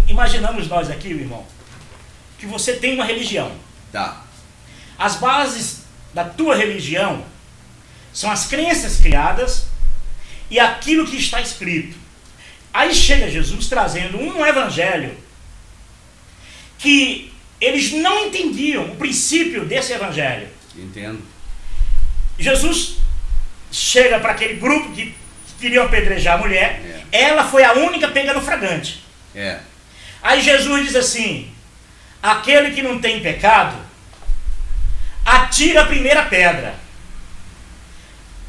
imaginamos nós aqui, irmão, que você tem uma religião. Tá. As bases da tua religião são as crenças criadas e aquilo que está escrito. Aí chega Jesus trazendo um evangelho que eles não entendiam o princípio desse evangelho. Entendo. Jesus chega para aquele grupo que queriam apedrejar a mulher. Ela foi a única pega no flagrante. Aí Jesus diz assim: aquele que não tem pecado, atira a primeira pedra.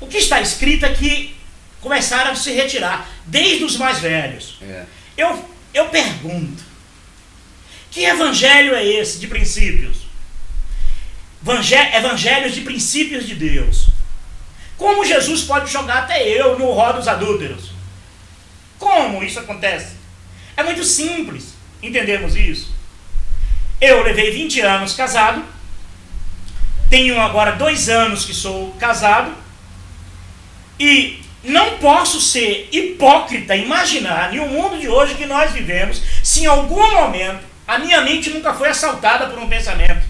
O que está escrito é que começaram a se retirar, desde os mais velhos. Eu pergunto, que evangelho é esse de princípios? Evangelhos de princípios de Deus. Como Jesus pode jogar até eu no rol dos adúlteros? Como isso acontece? É muito simples entendermos isso. Eu levei 20 anos casado, tenho agora 2 anos que sou casado, e não posso ser hipócrita, imaginar, no mundo de hoje que nós vivemos, se em algum momento a minha mente nunca foi assaltada por um pensamento.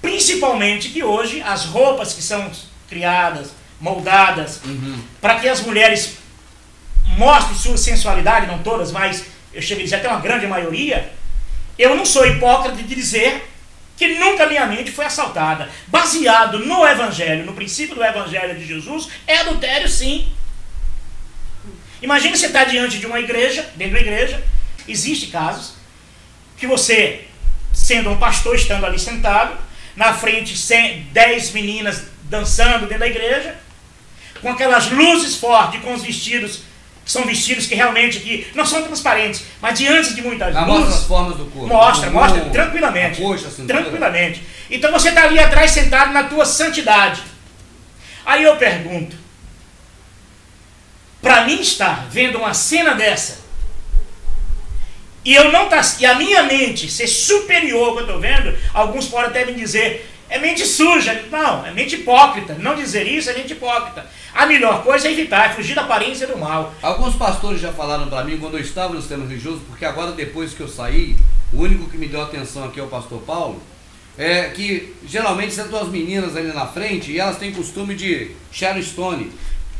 Principalmente que hoje as roupas que são criadas, moldadas, para que as mulheres mostrem sua sensualidade, não todas, mas eu chego a dizer até uma grande maioria, eu não sou hipócrita de dizer que nunca minha mente foi assaltada. Baseado no evangelho, no princípio do evangelho de Jesus, é adultério sim. Imagine você estar diante de uma igreja, dentro da igreja, existem casos que você, sendo um pastor, estando ali sentado, na frente 10 meninas dançando dentro da igreja, com aquelas luzes fortes, com os vestidos, que são vestidos que realmente aqui não são transparentes, mas diante de muitas luzes. Mostra as formas do corpo. Mostra, tranquilamente. Coxa, assim, tranquilamente. Então você está ali atrás sentado na tua santidade. Aí eu pergunto, para mim estar vendo uma cena dessa, e eu não tá, e a minha mente ser superior ao que eu estou vendo, alguns podem até me dizer, é mente suja. Não, é mente hipócrita. Não dizer isso é mente hipócrita. A melhor coisa é evitar, é fugir da aparência do mal. Alguns pastores já falaram para mim, quando eu estava no sistema religioso, porque agora depois que eu saí, o único que me deu atenção aqui é o pastor Paulo, é que geralmente sentam as meninas ali na frente e elas têm costume de Sharon Stone.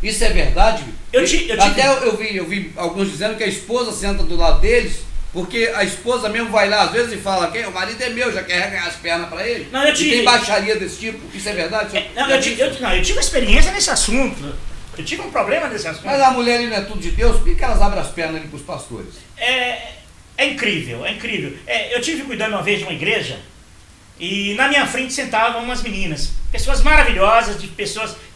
Isso é verdade? Eu vi alguns dizendo que a esposa senta do lado deles, porque a esposa mesmo vai lá às vezes e fala, o marido é meu, já quer regar as pernas para ele. Não, e tem baixaria desse tipo. Isso é verdade? Eu tive experiência nesse assunto. Eu tive um problema nesse assunto. Mas a mulher ali não é tudo de Deus, por que elas abrem as pernas ali para os pastores? É incrível, é incrível. Eu tive cuidando uma vez de uma igreja, e na minha frente sentavam umas meninas, pessoas maravilhosas,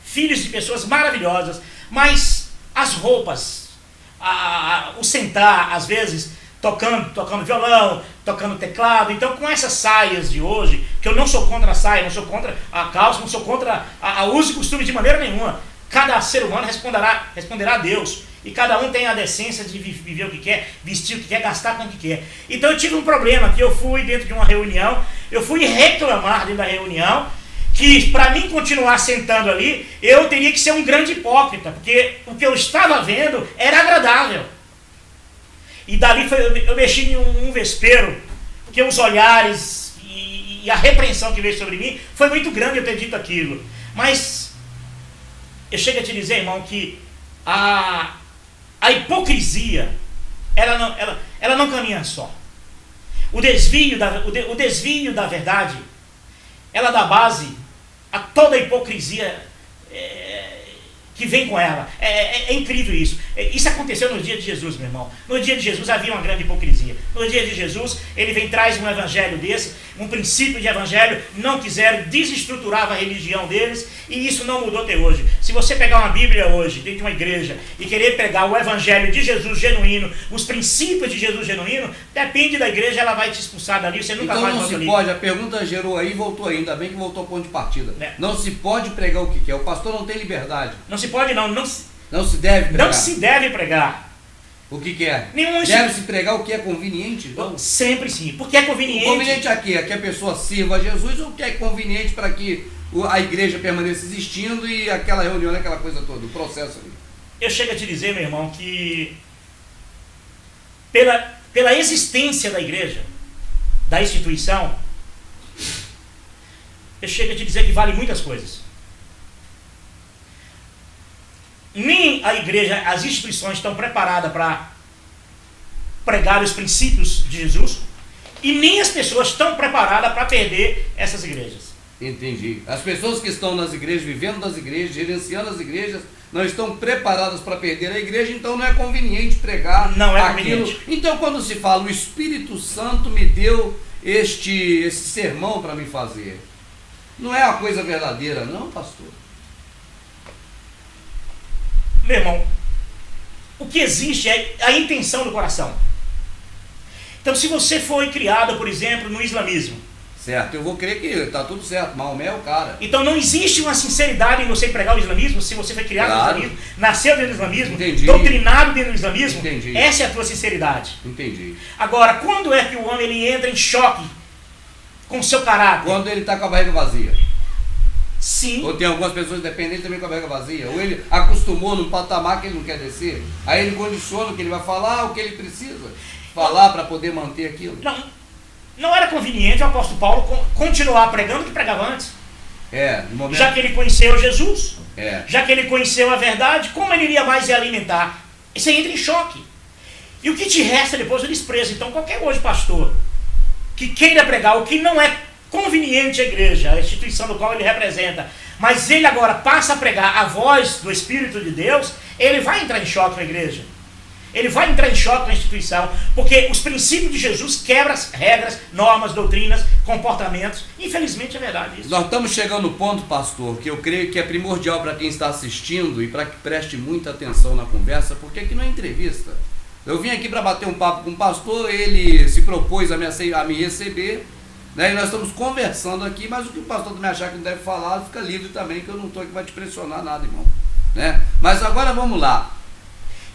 filhos de pessoas maravilhosas, mas as roupas, o sentar, às vezes, tocando violão, tocando teclado. Então, com essas saias de hoje, que eu não sou contra a saia, não sou contra a calça, não sou contra a uso e costume de maneira nenhuma. Cada ser humano responderá a Deus. E cada um tem a decência de viver o que quer, vestir o que quer, gastar com o que quer. Então eu tive um problema, que eu fui dentro de uma reunião, eu fui reclamar dentro da reunião, que para mim continuar sentando ali, eu teria que ser um grande hipócrita, porque o que eu estava vendo era agradável. E dali eu mexi em um vespeiro, porque os olhares e a repreensão que veio sobre mim foi muito grande eu ter dito aquilo. Mas eu chego a te dizer, irmão, que a hipocrisia, ela não caminha só. O desvio da verdade, ela dá base a toda a hipocrisia que vem com ela. É incrível isso. Isso aconteceu no dia de Jesus, meu irmão. No dia de Jesus havia uma grande hipocrisia. No dia de Jesus, ele vem traz um evangelho desse, um princípio de evangelho, não quiseram, desestruturava a religião deles, e isso não mudou até hoje. Se você pegar uma Bíblia hoje, dentro de uma igreja, e querer pegar o evangelho de Jesus genuíno, os princípios de Jesus genuíno, depende da igreja, ela vai te expulsar dali, você nunca então mais não volta se ali. pode, a pergunta gerou aí e voltou aí, ainda bem que voltou ao ponto de partida. Não se pode pregar o que quer, o pastor não tem liberdade. Não se pode não se deve pregar. Não se deve pregar. O que é? Deve-se pregar o que é conveniente? Então? Sempre sim, porque é conveniente. Conveniente aqui é que a pessoa sirva a Jesus, ou que é conveniente para que a igreja permaneça existindo e aquela reunião, aquela coisa toda, o processo ali. Eu chego a te dizer, meu irmão, que pela existência da igreja, da instituição, eu chego a te dizer que vale muitas coisas. Nem a igreja, as instituições estão preparadas para pregar os princípios de Jesus, e nem as pessoas estão preparadas para perder essas igrejas. Entendi. As pessoas que estão nas igrejas, vivendo das igrejas, gerenciando as igrejas, não estão preparadas para perder a igreja, então não é conveniente pregar não é aquilo. conveniente. Então quando se fala, o Espírito Santo me deu esse sermão para me fazer, não é uma coisa verdadeira, não, pastor? Meu irmão, o que existe é a intenção do coração. Então, se você foi criado, por exemplo, no islamismo, certo, eu vou crer que está tudo certo, Maomé é o cara. então não existe uma sinceridade em você pregar o islamismo, se você foi criado Claro. no islamismo, nasceu dentro do islamismo, Entendi. doutrinado dentro do islamismo, Entendi. essa é a tua sinceridade. Entendi. Agora, quando é que o homem ele entra em choque com o seu caráter? Quando ele está com a barriga vazia. Sim. Ou tem algumas pessoas dependentes também com a barriga vazia. Ou ele acostumou num patamar que ele não quer descer. Aí ele condiciona o que ele vai falar, o que ele precisa falar para poder manter aquilo. Não era conveniente o apóstolo Paulo continuar pregando o que pregava antes. No momento. Já que ele conheceu Jesus, É. já que ele conheceu a verdade, como ele iria mais se alimentar? E você entra em choque. E o que te resta depois é o desprezo. Então qualquer hoje pastor que queira pregar o que não é conveniente à igreja, a instituição do qual ele representa, mas ele agora passa a pregar a voz do Espírito de Deus, ele vai entrar em choque na igreja. Ele vai entrar em choque na instituição, porque os princípios de Jesus quebram as regras, normas, doutrinas, comportamentos. Infelizmente é verdade isso. Nós estamos chegando no ponto, pastor, que eu creio que é primordial para quem está assistindo e para que preste muita atenção na conversa, porque aqui não é entrevista. Eu vim aqui para bater um papo com o pastor, ele se propôs a me receber, né, e nós estamos conversando aqui, mas o que o pastor também achar que não deve falar, fica livre também, que eu não estou aqui para te pressionar nada, irmão. Né? Mas agora vamos lá.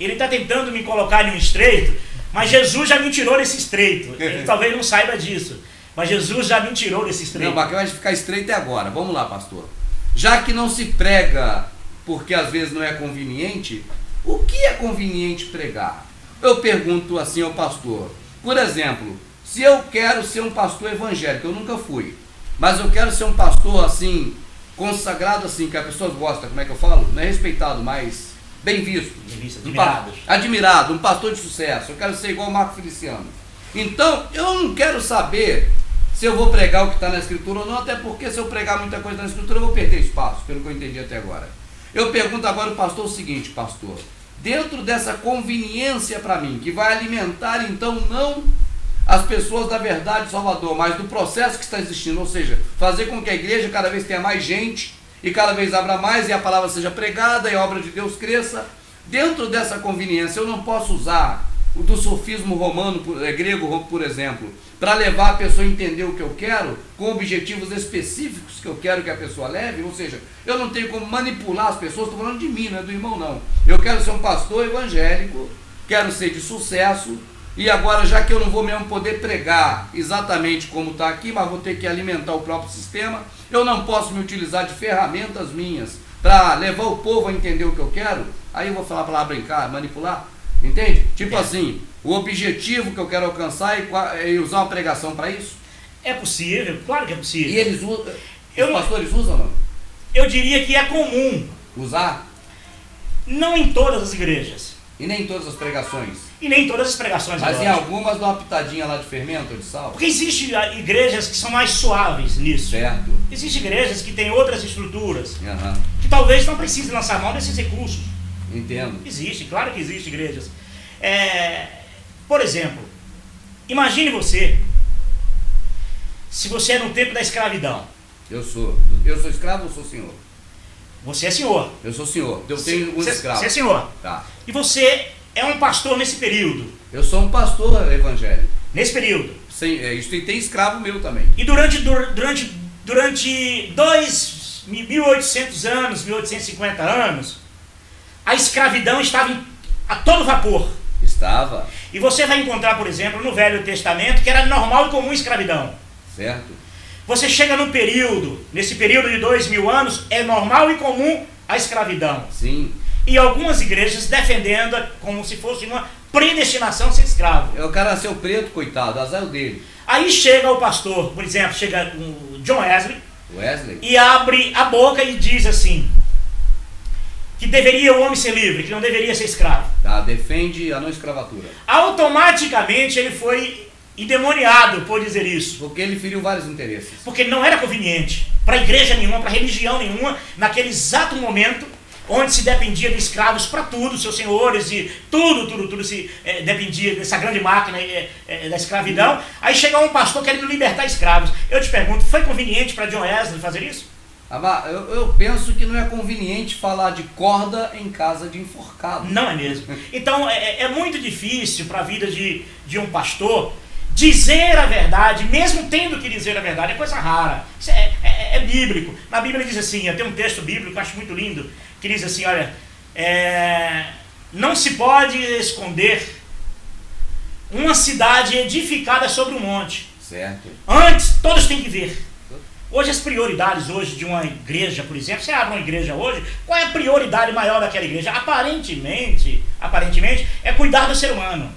Ele está tentando me colocar em um estreito, mas Jesus já me tirou desse estreito. Ele talvez não saiba disso, mas Jesus já me tirou desse estreito. Não, mas vai ficar estreito é agora. Vamos lá, pastor. Já que não se prega porque às vezes não é conveniente, o que é conveniente pregar? Eu pergunto assim ao pastor. Por exemplo, se eu quero ser um pastor evangélico, eu nunca fui, mas eu quero ser um pastor assim, consagrado assim, que as pessoas gostam, como é que eu falo? Não é respeitado, mas bem visto. Admirado, um pastor de sucesso. Eu quero ser igual o Marco Feliciano. Então, eu não quero saber se eu vou pregar o que está na Escritura ou não, até porque se eu pregar muita coisa na Escritura, eu vou perder espaço, pelo que eu entendi até agora. Eu pergunto agora ao pastor o seguinte, pastor, dentro dessa conveniência para mim, que vai alimentar então não as pessoas da verdade de Salvador, mas do processo que está existindo, ou seja, fazer com que a igreja cada vez tenha mais gente, e cada vez abra mais, e a palavra seja pregada, e a obra de Deus cresça. Dentro dessa conveniência, eu não posso usar o do sofismo romano, grego, por exemplo, para levar a pessoa a entender o que eu quero, com objetivos específicos que eu quero que a pessoa leve, ou seja, eu não tenho como manipular as pessoas, estou falando de mim, não é do irmão não. Eu quero ser um pastor evangélico, quero ser de sucesso, e agora, já que eu não vou mesmo poder pregar exatamente como está aqui, mas vou ter que alimentar o próprio sistema, eu não posso me utilizar de ferramentas minhas para levar o povo a entender o que eu quero. Aí eu vou falar a palavra brincar, manipular, entende? Tipo assim, o objetivo que eu quero alcançar é usar uma pregação para isso? É possível, claro que é possível. E eles usam, os pastores usam ou não? Eu diria que é comum. Usar? Não em todas as igrejas. E nem em todas as pregações? E nem em todas as pregações. Mas em algumas dá uma pitadinha lá de fermento ou de sal? Porque existem igrejas que são mais suaves nisso. Certo. Existem igrejas que têm outras estruturas, Uhum. que talvez não precisem lançar mão desses recursos. Entendo. Existe, claro que existem igrejas. Por exemplo, imagine você, se você é no tempo da escravidão. Eu sou escravo ou sou senhor? Você é senhor. Eu sou senhor, eu tenho um escravo. Você é senhor. Tá. E você é um pastor nesse período. Eu sou um pastor evangélico. Nesse período. Isso tem escravo meu também. E durante 1800 anos, 1850 anos, a escravidão estava a todo vapor. Estava. E você vai encontrar, por exemplo, no Velho Testamento, que era normal e comum escravidão. Certo. Você chega num período, nesse período de 2000 anos, é normal e comum a escravidão. Sim. E algumas igrejas defendendo como se fosse uma predestinação a ser escravo. É o cara nasceu preto, coitado, azar dele. Aí chega o pastor, por exemplo, chega o John Wesley e abre a boca e diz assim, que deveria o homem ser livre, que não deveria ser escravo. Tá, defende a não escravatura. Automaticamente ele foi endemoniado por dizer isso. Porque ele feriu vários interesses. Porque não era conveniente para igreja nenhuma, para religião nenhuma, naquele exato momento onde se dependia de escravos para tudo, seus senhores, e tudo se dependia dessa grande máquina da escravidão. Aí chega um pastor querendo libertar escravos. Eu te pergunto, foi conveniente para John Wesley fazer isso? Eu penso que não é conveniente falar de corda em casa de enforcado. Não é mesmo. Então é muito difícil para a vida de um pastor dizer a verdade, mesmo tendo que dizer a verdade. É coisa rara. Isso é bíblico. Na Bíblia diz assim, eu tenho um texto bíblico que eu acho muito lindo, que diz assim, olha, não se pode esconder uma cidade edificada sobre um monte. Certo. Antes, todos têm que ver. Hoje as prioridades hoje de uma igreja, por exemplo, você abre uma igreja hoje, qual é a prioridade maior daquela igreja? Aparentemente é cuidar do ser humano.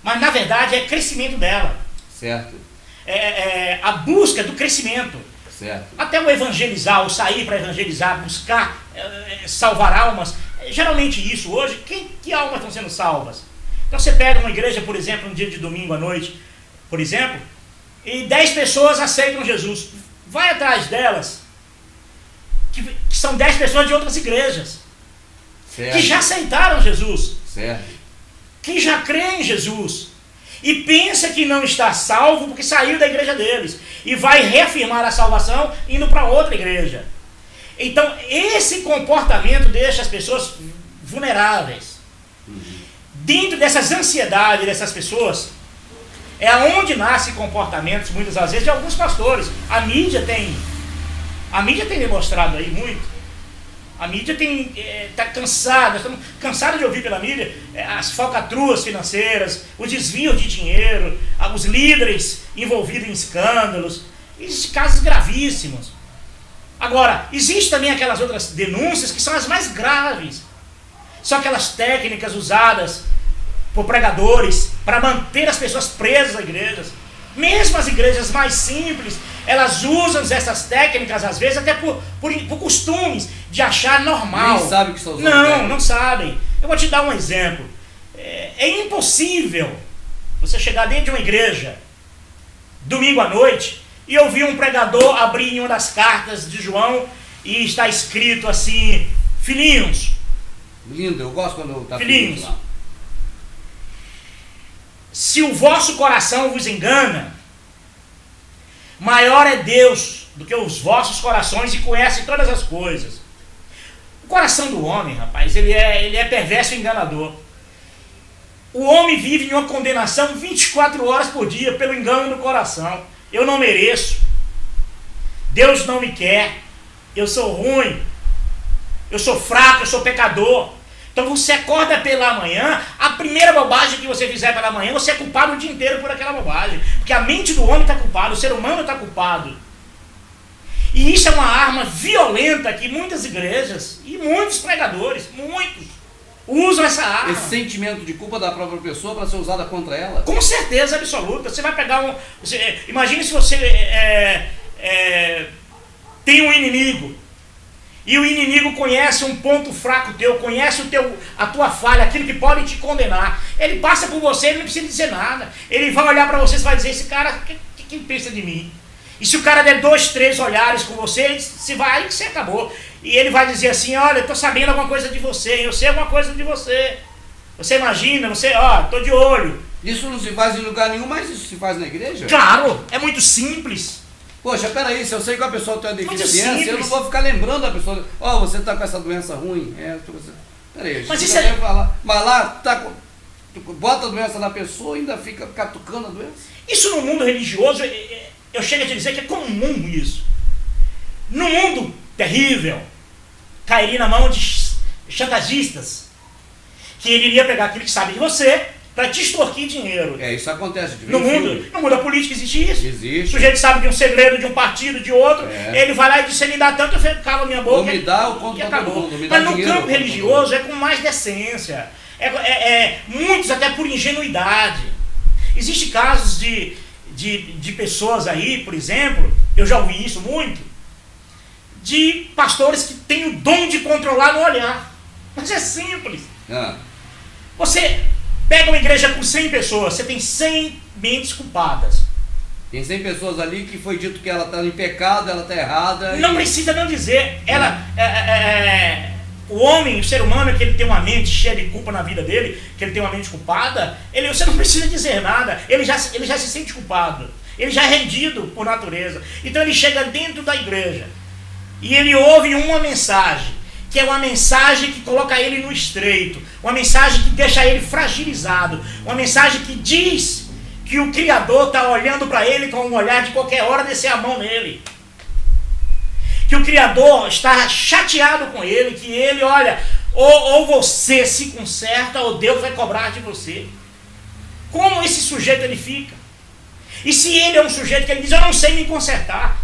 Mas na verdade é crescimento dela. Certo. A busca do crescimento. Certo. Até o evangelizar, o sair para evangelizar, buscar salvar almas. Geralmente isso hoje, que almas estão sendo salvas? Então você pega uma igreja, por exemplo, um dia de domingo à noite, por exemplo, e 10 pessoas aceitam Jesus. Vai atrás delas, que são 10 pessoas de outras igrejas, certo, que já aceitaram Jesus, certo, que já creem em Jesus, e pensa que não está salvo porque saiu da igreja deles, e vai reafirmar a salvação indo para outra igreja. Então esse comportamento deixa as pessoas vulneráveis. Dentro dessas ansiedades dessas pessoas, é onde nascem comportamentos, muitas das vezes, de alguns pastores. A mídia tem demonstrado aí muito. A mídia está cansada, estamos cansados de ouvir pela mídia as falcatruas financeiras, o desvio de dinheiro, os líderes envolvidos em escândalos. Existem casos gravíssimos. Agora, existem também aquelas outras denúncias que são as mais graves. São aquelas técnicas usadas por pregadores para manter as pessoas presas a igrejas. Mesmo as igrejas mais simples, elas usam essas técnicas às vezes até por costumes de achar normal. Nem sabe que estão usando. Não sabem. Eu vou te dar um exemplo. É impossível você chegar dentro de uma igreja domingo à noite e ouvir um pregador abrir em uma das cartas de João e está escrito assim: filhinhos. Lindo, eu gosto quando está filhinhos lá. Se o vosso coração vos engana, maior é Deus do que os vossos corações e conhece todas as coisas. O coração do homem, rapaz, ele é perverso e enganador. O homem vive em uma condenação 24 horas por dia pelo engano do coração. Eu não mereço. Deus não me quer. Eu sou ruim. Eu sou fraco, eu sou pecador. Então você acorda pela manhã, a primeira bobagem que você fizer pela manhã, você é culpado o dia inteiro por aquela bobagem. Porque a mente do homem está culpada, o ser humano está culpado. E isso é uma arma violenta que muitas igrejas e muitos pregadores, muitos, usam essa arma. Esse sentimento de culpa da própria pessoa para ser usada contra ela? Com certeza absoluta. Você vai pegar imagine se você tem um inimigo. E o inimigo conhece um ponto fraco teu, conhece a tua falha, aquilo que pode te condenar. Ele passa por você, ele não precisa dizer nada. Ele vai olhar para você e vai dizer: esse cara, quem pensa de mim? E se o cara der 2, 3 olhares com você, você acabou. E ele vai dizer assim: olha, eu estou sabendo alguma coisa de você, eu sei alguma coisa de você. Você imagina, estou de olho. Isso não se faz em lugar nenhum, mas isso se faz na igreja? Claro, é muito simples. Poxa, peraí, se eu sei que a pessoa tem uma deficiência, eu não vou ficar lembrando a pessoa: você está com essa doença ruim. Peraí, mas isso falar. Mas lá, bota a doença na pessoa e ainda fica catucando a doença. Isso no mundo religioso, eu chego a te dizer que é comum isso. No mundo terrível, cairia na mão de chantagistas, que ele iria pegar aquilo que sabe de você para te extorquir dinheiro. Isso acontece. No mundo da política existe isso. Existe. O sujeito sabe de um segredo de um partido, de outro, ele vai lá e diz: se me dá tanto, eu calo minha boca. Ou me dá, eu conto para todo mundo. Mas no campo religioso é com mais decência. Muitos até por ingenuidade. Existem casos de pessoas aí, por exemplo, eu já ouvi isso muito, de pastores que têm o dom de controlar no olhar. Mas é simples. Você pega uma igreja com 100 pessoas, você tem 100 mentes culpadas. Tem 100 pessoas ali que foi dito que ela está em pecado, ela está errada. Não precisa não dizer. O homem, o ser humano, que ele tem uma mente cheia de culpa na vida dele, que ele tem uma mente culpada, você não precisa dizer nada, ele já se sente culpado, ele já é rendido por natureza. Então ele chega dentro da igreja e ele ouve uma mensagem, que é uma mensagem que coloca ele no estreito, uma mensagem que deixa ele fragilizado, uma mensagem que diz que o Criador está olhando para ele com um olhar de qualquer hora descer a mão nele. Que o Criador está chateado com ele, que ele, olha, ou você se conserta, ou Deus vai cobrar de você. Como esse sujeito ele fica? E se ele é um sujeito que ele diz, eu não sei me consertar,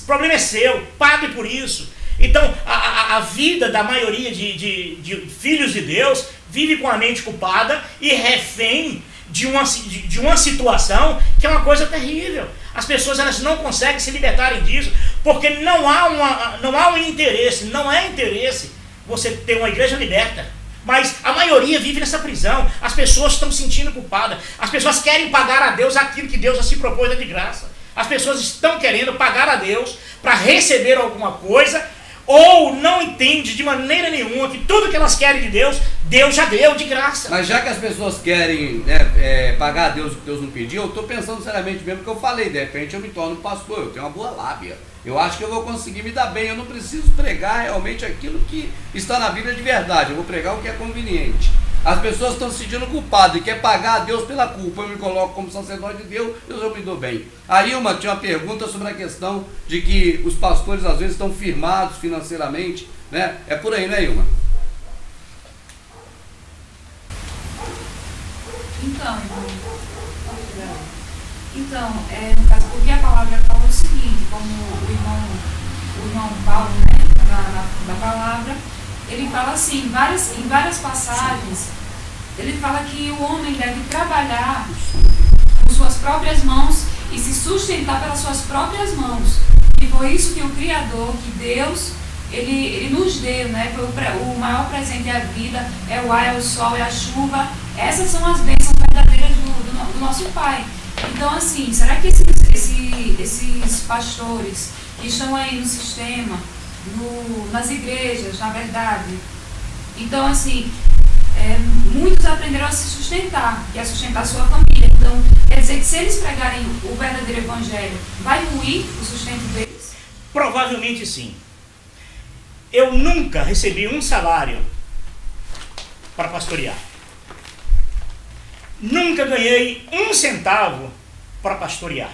o problema é seu, pague por isso. Então, a vida da maioria de filhos de Deus vive com a mente culpada e refém de uma situação que é uma coisa terrível. As pessoas elas não conseguem se libertarem disso, porque não há um interesse, não é interesse você ter uma igreja liberta. Mas a maioria vive nessa prisão. As pessoas estão se sentindo culpadas. As pessoas querem pagar a Deus aquilo que Deus já se propôs de graça. As pessoas estão querendo pagar a Deus para receber alguma coisa, ou não entende de maneira nenhuma que tudo que elas querem de Deus, Deus já deu de graça. Mas já que as pessoas querem pagar a Deus o que Deus não pediu, eu estou pensando seriamente mesmo que eu falei, de repente eu me torno pastor, eu tenho uma boa lábia. Eu acho que eu vou conseguir me dar bem, eu não preciso pregar realmente aquilo que está na Bíblia de verdade, eu vou pregar o que é conveniente. As pessoas estão se sentindo culpadas e quer pagar a Deus pela culpa. Eu me coloco como sacerdote de Deus, eu me dou bem. A Ilma tinha uma pergunta sobre a questão de que os pastores às vezes estão firmados financeiramente, né? É por aí, né, Ilma? Então, no caso, porque a palavra fala o seguinte, como o irmão Paulo, né, na palavra, ele fala assim, em várias passagens, ele fala que o homem deve trabalhar com suas próprias mãos e se sustentar pelas suas próprias mãos. E foi isso que o Criador, que Deus, ele nos deu, né? Foi o maior presente da vida, é o ar, é o sol, é a chuva. Essas são as bênçãos verdadeiras do nosso Pai. Então, assim, será que esses pastores que estão aí no sistema, nas igrejas, na verdade, então, assim, muitos aprenderam a se sustentar, que é sustentar a sua família. Então, quer dizer que se eles pregarem o verdadeiro evangelho, vai ruir o sustento deles? Provavelmente sim. Eu nunca recebi um salário para pastorear. Nunca ganhei um centavo para pastorear.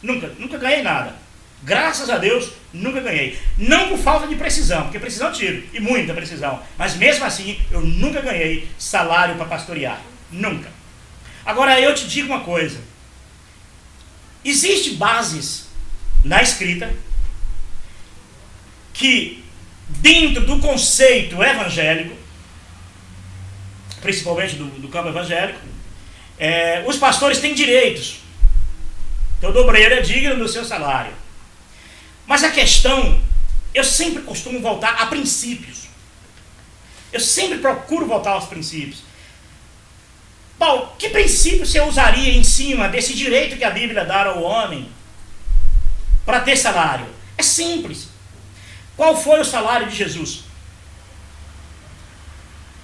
Nunca ganhei nada. Graças a Deus, nunca ganhei. Não por falta de precisão, porque precisão eu tive, e muita precisão. Mas mesmo assim, eu nunca ganhei salário para pastorear. Nunca. Agora, eu te digo uma coisa. Existem bases na escrita que, dentro do conceito evangélico, principalmente do campo evangélico, os pastores têm direitos. Todo obreiro é digno do seu salário. Mas a questão, eu sempre costumo voltar a princípios. Eu sempre procuro voltar aos princípios. Paulo, que princípio você usaria em cima desse direito que a Bíblia dá ao homem para ter salário? É simples. Qual foi o salário de Jesus?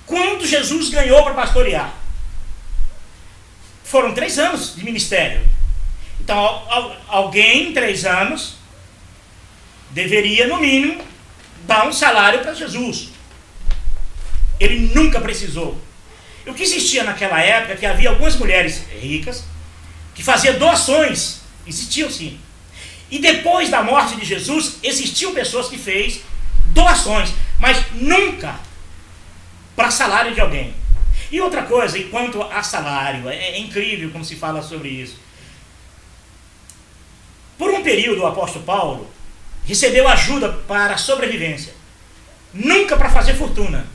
Quanto Jesus ganhou para pastorear? Foram 3 anos de ministério. Então, alguém em 3 anos deveria, no mínimo, dar um salário para Jesus. Ele nunca precisou. O que existia naquela época, que havia algumas mulheres ricas que faziam doações. Existiam sim. E depois da morte de Jesus, existiam pessoas que fez doações, mas nunca para salário de alguém. E outra coisa, enquanto a salário, é incrível como se fala sobre isso. Por um período, o apóstolo Paulo recebeu ajuda para a sobrevivência. Nunca para fazer fortuna.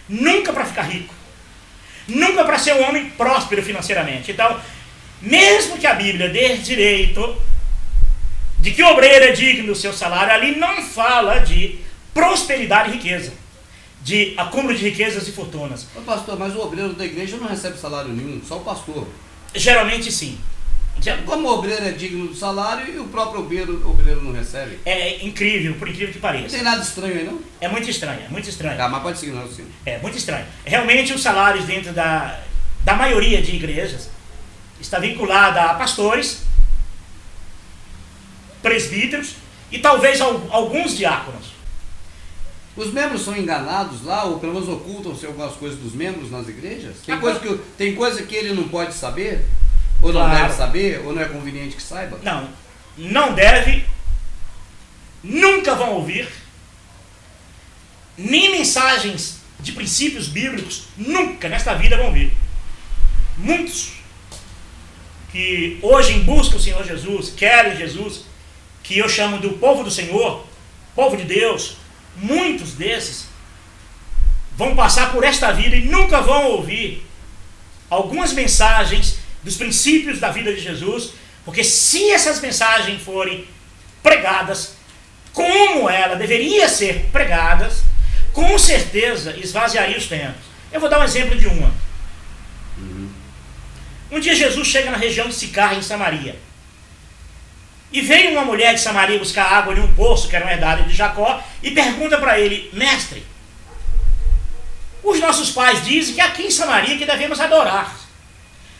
Nunca para ficar rico. nunca para ser um homem próspero financeiramente. Então, mesmo que a Bíblia dê direito de que o obreiro é digno do seu salário, ali não fala de prosperidade e riqueza, de acúmulo de riquezas e fortunas. Ô pastor, mas o obreiro da igreja não recebe salário nenhum, só o pastor. Geralmente sim. Como o obreiro é digno do salário e o próprio obreiro não recebe? É incrível, por incrível que pareça. Não tem nada estranho aí, não? É muito estranho, é muito estranho. Ah, mas pode seguir, não, sim. É muito estranho. Realmente os salários dentro da maioria de igrejas está vinculada a pastores, presbíteros e talvez alguns diáconos. Os membros são enganados lá, ou pelo menos ocultam-se algumas coisas dos membros nas igrejas? Tem coisa que ele não pode saber? Ou não deve saber? Ou não é conveniente que saiba? Não, não deve, nunca vão ouvir, nem mensagens de princípios bíblicos, nunca nesta vida vão ouvir. Muitos que hoje buscam o Senhor Jesus, querem Jesus, que eu chamo do povo do Senhor, povo de Deus, muitos desses vão passar por esta vida e nunca vão ouvir algumas mensagens dos princípios da vida de Jesus, porque se essas mensagens forem pregadas como ela deveria ser pregadas, com certeza esvaziaria os templos. Eu vou dar um exemplo de uma. Um dia Jesus chega na região de Sicar, em Samaria. E veio uma mulher de Samaria buscar água em um poço, que era uma herdade de Jacó, e pergunta para ele: mestre, os nossos pais dizem que é aqui em Samaria que devemos adorar,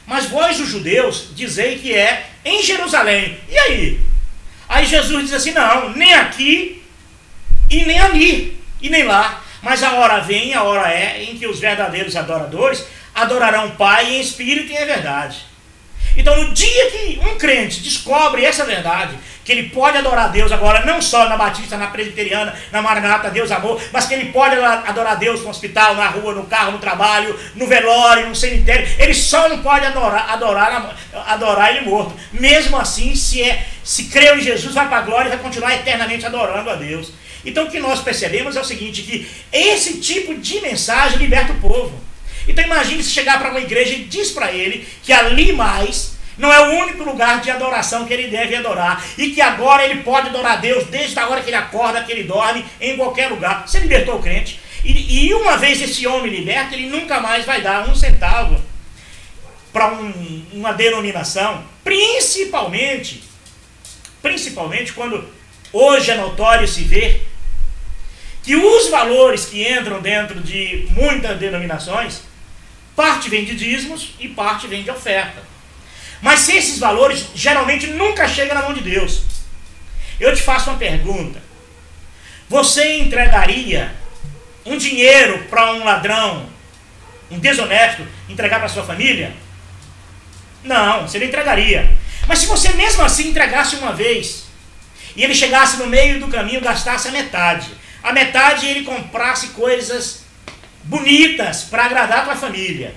mas vós, os judeus, dizei que é em Jerusalém. E aí? Aí Jesus diz assim: não, nem aqui, e nem ali, e nem lá. Mas a hora vem, a hora é, em que os verdadeiros adoradores adorarão o Pai em espírito e em verdade. Então, no dia que um crente descobre essa verdade, que ele pode adorar a Deus agora, não só na Batista, na Presbiteriana, na Maranata, Deus Amor, mas que ele pode adorar a Deus no hospital, na rua, no carro, no trabalho, no velório, no cemitério, ele só não pode adorar ele morto. Mesmo assim, se creu em Jesus, vai para a glória e vai continuar eternamente adorando a Deus. Então, o que nós percebemos é o seguinte, que esse tipo de mensagem liberta o povo. Então imagine se chegar para uma igreja e diz para ele que ali mais não é o único lugar de adoração que ele deve adorar, e que agora ele pode adorar a Deus desde a hora que ele acorda, que ele dorme, em qualquer lugar. Você libertou o crente, e uma vez esse homem liberto, ele nunca mais vai dar um centavo para uma denominação, principalmente quando hoje é notório se ver que os valores que entram dentro de muitas denominações, parte vem de dízimos e parte vem de oferta. Mas se esses valores geralmente nunca chegam na mão de Deus, eu te faço uma pergunta: você entregaria um dinheiro para um ladrão, um desonesto, entregar para sua família? Não, você não entregaria. Mas se você mesmo assim entregasse uma vez, e ele chegasse no meio do caminho, gastasse a metade ele comprasse coisas bonitas para agradar a tua família.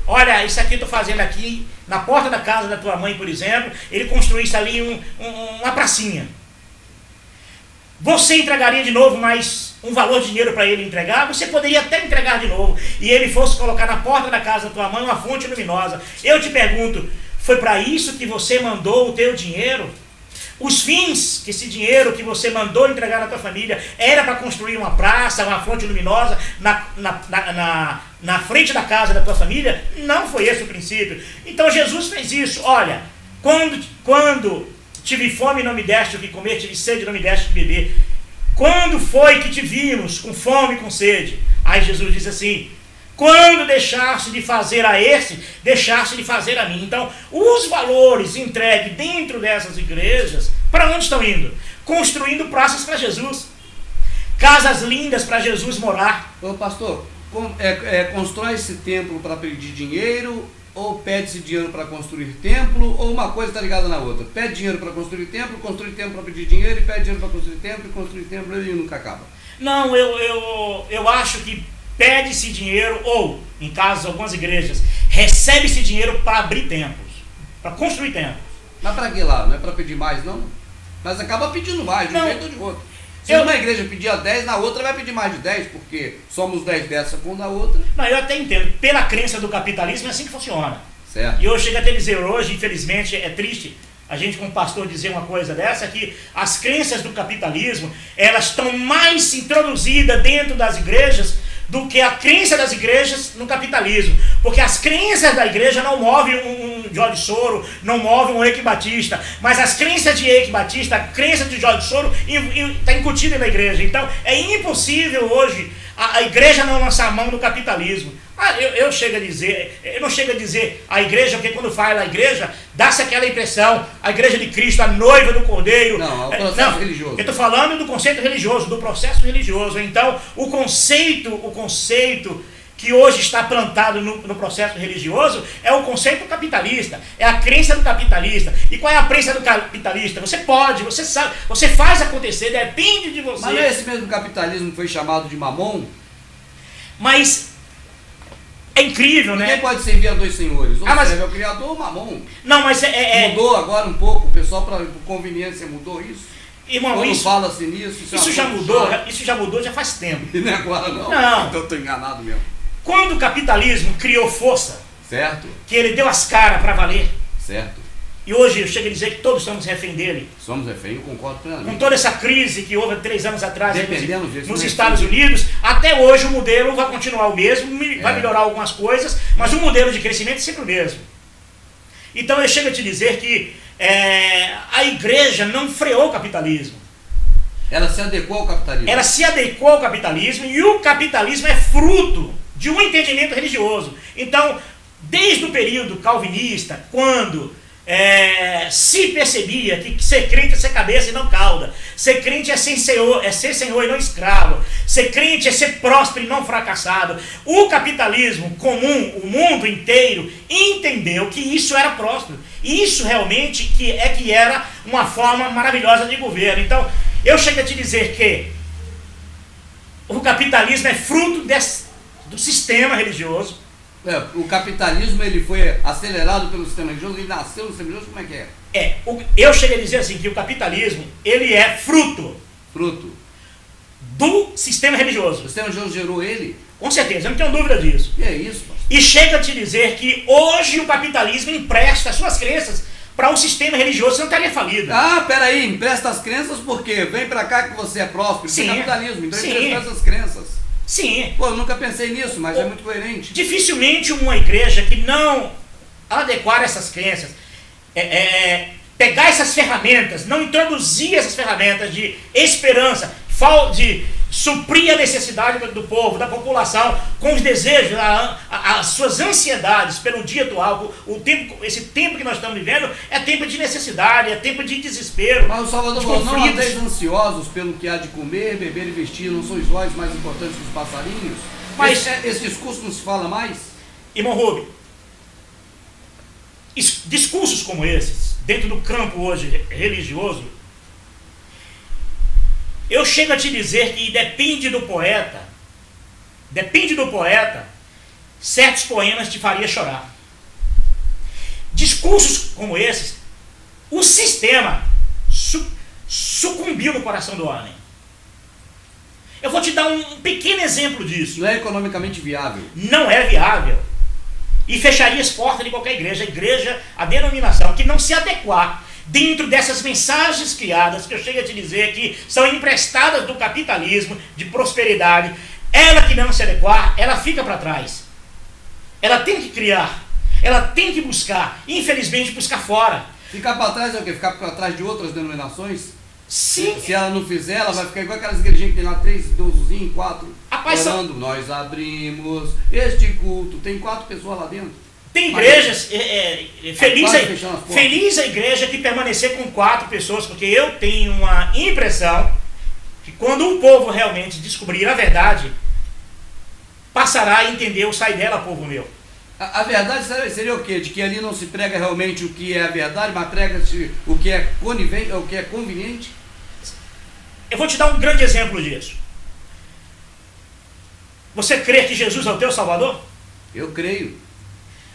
Olha, isso aqui eu estou fazendo aqui, na porta da casa da tua mãe, por exemplo, ele construísse ali uma pracinha. Você entregaria de novo mais um valor de dinheiro para ele entregar? Você poderia até entregar de novo, e ele fosse colocar na porta da casa da tua mãe uma fonte luminosa. Eu te pergunto, foi para isso que você mandou o teu dinheiro? Os fins que esse dinheiro que você mandou entregar na tua família era para construir uma praça, uma fonte luminosa na frente da casa da tua família? Não foi esse o princípio. Então Jesus fez isso. Olha, quando tive fome e não me deste o que comer, tive sede e não me deste o que beber. Quando foi que te vimos com fome e com sede? Aí Jesus diz assim: quando deixaste de fazer a esse, deixaste de fazer a mim. Então, os valores entregues dentro dessas igrejas, para onde estão indo? Construindo praças para Jesus. Casas lindas para Jesus morar. Ô pastor, constrói esse templo para pedir dinheiro, ou pede-se dinheiro para construir templo, ou uma coisa está ligada na outra? Pede dinheiro para construir templo para pedir dinheiro, e pede dinheiro para construir templo, e construir templo, e nunca acaba. Não, eu acho que pede-se dinheiro, ou, em casos de algumas igrejas, recebe-se dinheiro para abrir templos, para construir templos. Mas para que lá? Não é para pedir mais, não? Mas acaba pedindo mais, de um jeito ou de outro. Se uma igreja pedir 10, na outra vai pedir mais de 10, porque somos 10 dessa com da outra. Não, eu até entendo. Pela crença do capitalismo é assim que funciona. Certo. E eu chego até a dizer hoje, infelizmente, é triste a gente como pastor dizer uma coisa dessa, que as crenças do capitalismo, elas estão mais introduzidas dentro das igrejas do que a crença das igrejas no capitalismo. Porque as crenças da igreja não movem um Jorge Soro, não movem um Eike Batista, mas as crenças de Eike Batista, a crença de Jorge Soro está incutida na igreja. Então é impossível hoje a igreja não lançar a mão do capitalismo. Eu chego a dizer, eu não chego a dizer a igreja, porque quando fala a igreja, dá-se aquela impressão, a igreja de Cristo, a noiva do Cordeiro. Não, é o processo religioso. Eu estou falando do conceito religioso, do processo religioso. Então, o conceito que hoje está plantado no processo religioso é o conceito capitalista, é a crença do capitalista. E qual é a crença do capitalista? Você pode, você sabe, você faz acontecer, depende de você. Mas não é esse mesmo capitalismo que foi chamado de mamon? Mas é incrível, né? Ninguém pode servir a dois senhores. Ou mas serve ao criador ou mamon. Não, mas Mudou agora um pouco, o pessoal, por conveniência, mudou isso? Irmão, quando fala-se nisso, isso já mudou, isso já mudou já faz tempo. E não é agora não? Não. Então eu estou enganado mesmo. Quando o capitalismo criou força, certo, que ele deu as caras para valer, certo, e hoje eu chego a dizer que todos somos refém dele. Somos refém, eu concordo plenamente. Com toda essa crise que houve há 3 anos atrás nos disso, Estados Unidos, até hoje o modelo vai continuar o mesmo, vai melhorar algumas coisas, mas o modelo de crescimento é sempre o mesmo. Então eu chego a te dizer que a igreja não freou o capitalismo. Ela se adequou ao capitalismo. Ela se adequou ao capitalismo, e o capitalismo é fruto de um entendimento religioso. Então, desde o período calvinista, quando se percebia que ser crente é ser cabeça e não cauda, ser crente é ser senhor e não escravo, ser crente é ser próspero e não fracassado, o capitalismo comum, o mundo inteiro, entendeu que isso era próspero. E isso realmente que era uma forma maravilhosa de governo. Então, eu chego a te dizer que o capitalismo é fruto do sistema religioso. O capitalismo ele foi acelerado pelo sistema religioso, ele nasceu no sistema religioso, como é que é? Eu chego a dizer assim, que o capitalismo, ele é fruto do sistema religioso. O sistema religioso gerou ele? Com certeza, eu não tenho dúvida disso. E é isso, pastor. E chega a te dizer que hoje o capitalismo empresta as suas crenças para um sistema religioso, você não estaria falido. Ah, peraí, empresta as crenças por quê? Vem pra cá que você é próspero, isso é capitalismo, então empresta as crenças. Sim. Pô, eu nunca pensei nisso, mas é muito coerente. Dificilmente uma igreja que não adequar essas crenças, pegar essas ferramentas, não introduzir essas ferramentas de esperança, de suprir a necessidade do povo, da população, com os desejos, as suas ansiedades pelo dia atual, esse tempo que nós estamos vivendo é tempo de necessidade, é tempo de desespero. Mas o Salvador falou, não andeis ansiosos pelo que há de comer, beber e vestir, não sois vós mais importantes que os passarinhos? Mas esse discurso não se fala mais? Irmão Rubem, discursos como esses, dentro do campo hoje religioso, eu chego a te dizer que depende do poeta, certos poemas te faria chorar. Discursos como esses, o sistema sucumbiu no coração do homem. Eu vou te dar um pequeno exemplo disso. Não é economicamente viável. Não é viável. E fecharia as portas de qualquer igreja, a denominação que não se adequar dentro dessas mensagens criadas, que eu chego a te dizer que são emprestadas do capitalismo, de prosperidade, ela que não se adequar, ela fica para trás. Ela tem que criar, ela tem que buscar, infelizmente buscar fora. Ficar para trás é o quê? Ficar para trás de outras denominações? Sim. Se ela não fizer, ela vai ficar igual aquelas igrejinhas que tem lá 3 idosozinhos, 4, Rapaz, orando, nós abrimos este culto, tem 4 pessoas lá dentro. Tem igrejas, feliz a igreja que permanecer com 4 pessoas, porque eu tenho uma impressão que quando o povo realmente descobrir a verdade, passará a entender o sai dela, povo meu. A verdade seria o quê? De que ali não se prega realmente o que é a verdade, mas prega-se o que é conivente, o que é conveniente? Eu vou te dar um grande exemplo disso. Você crê que Jesus é o teu Salvador? Eu creio.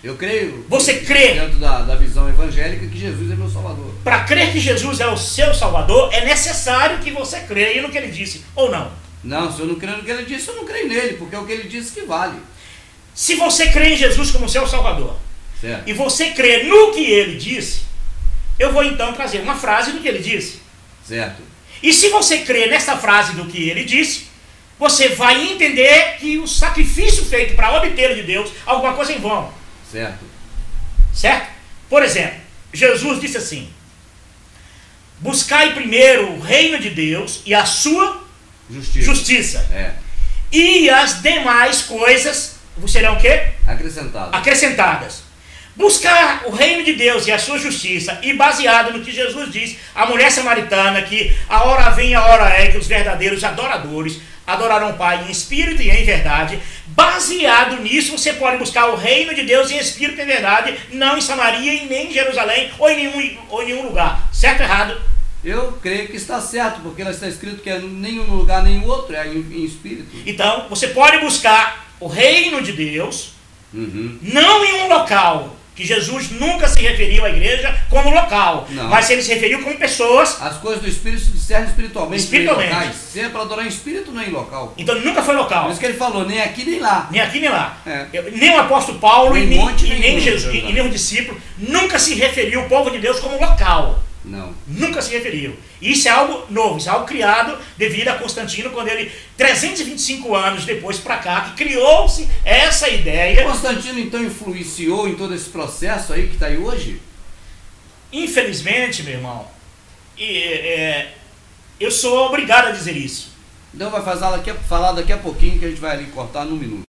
Eu creio. Você crê? Dentro da visão evangélica que Jesus é meu Salvador. Para crer que Jesus é o seu Salvador, é necessário que você creia no que ele disse, ou não? Não, se eu não creio no que ele disse, eu não creio nele, porque é o que ele disse que vale. Se você crê em Jesus como seu Salvador, Certo. e você crê no que ele disse, eu vou então trazer uma frase do que ele disse. Certo. E se você crê nessa frase do que ele disse, você vai entender que o sacrifício feito para obter de Deus alguma coisa em vão. Certo. Certo? Por exemplo, Jesus disse assim: buscai primeiro o reino de Deus e a sua justiça. É. E as demais coisas serão o quê? Acrescentado. Acrescentadas. Buscar o reino de Deus e a sua justiça, e baseado no que Jesus diz, a mulher samaritana, que a hora vem e a hora é que os verdadeiros adoradores adorarão o Pai em espírito e em verdade. Baseado nisso, você pode buscar o reino de Deus em espírito e em verdade, não em Samaria e nem em Jerusalém ou em nenhum lugar. Certo ou errado? Eu creio que está certo, porque lá está escrito que é nem um lugar nem o outro, é em espírito. Então, você pode buscar o reino de Deus, não em um local, que Jesus nunca se referiu à igreja como local, não. Mas ele se referiu como pessoas. As coisas do espírito se discernem espiritualmente. Espiritualmente. Em locais. Se é para adorar em espírito, não é em local. Então nunca foi local. Por isso que ele falou, nem aqui nem lá. Nem aqui nem lá. É. Nem o apóstolo Paulo Nem e nem, monte, e nem nem monte, Jesus, e nem o discípulo nunca se referiu ao povo de Deus como local. Não. Nunca se referiu. Isso é algo novo, isso é algo criado devido a Constantino, quando ele, 325 anos depois para cá, que criou-se essa ideia. Constantino então influenciou em todo esse processo aí que está aí hoje? Infelizmente, meu irmão, eu sou obrigado a dizer isso. Então vai falar daqui a pouquinho que a gente vai ali cortar num minuto.